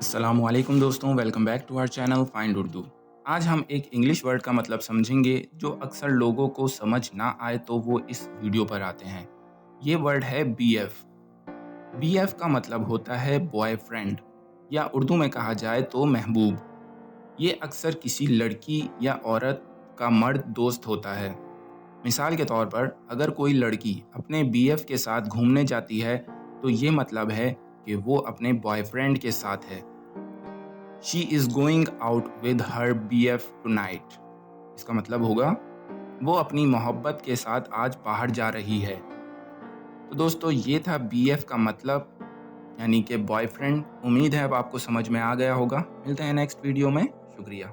अस्सलामुअलैकुम दोस्तों, welcome back to our channel find Urdu. आज हम एक इंग्लिश वर्ड का मतलब समझेंगे जो अक्सर लोगों को समझ ना आए तो वो इस वीडियो पर आते हैं। ये वर्ड है बीएफ। बीएफ का मतलब होता है बॉयफ्रेंड या उर्दू में कहा जाए तो महबूब। ये अक्सर किसी लड़की या औरत का मर्द दोस्त होता है। मिसाल के तौर पर अगर कोई लड़की अपने बीएफ के साथ घूमने जाती है तो ये मतलब है कि वो अपने बॉयफ्रेंड के साथ है। She is going out with her BF tonight. इसका मतलब होगा वो अपनी मोहब्बत के साथ आज बाहर जा रही है। तो दोस्तों ये था BF का मतलब, यानी कि बॉयफ्रेंड। उम्मीद है अब आपको समझ में आ गया होगा। मिलते हैं नेक्स्ट वीडियो में। शुक्रिया।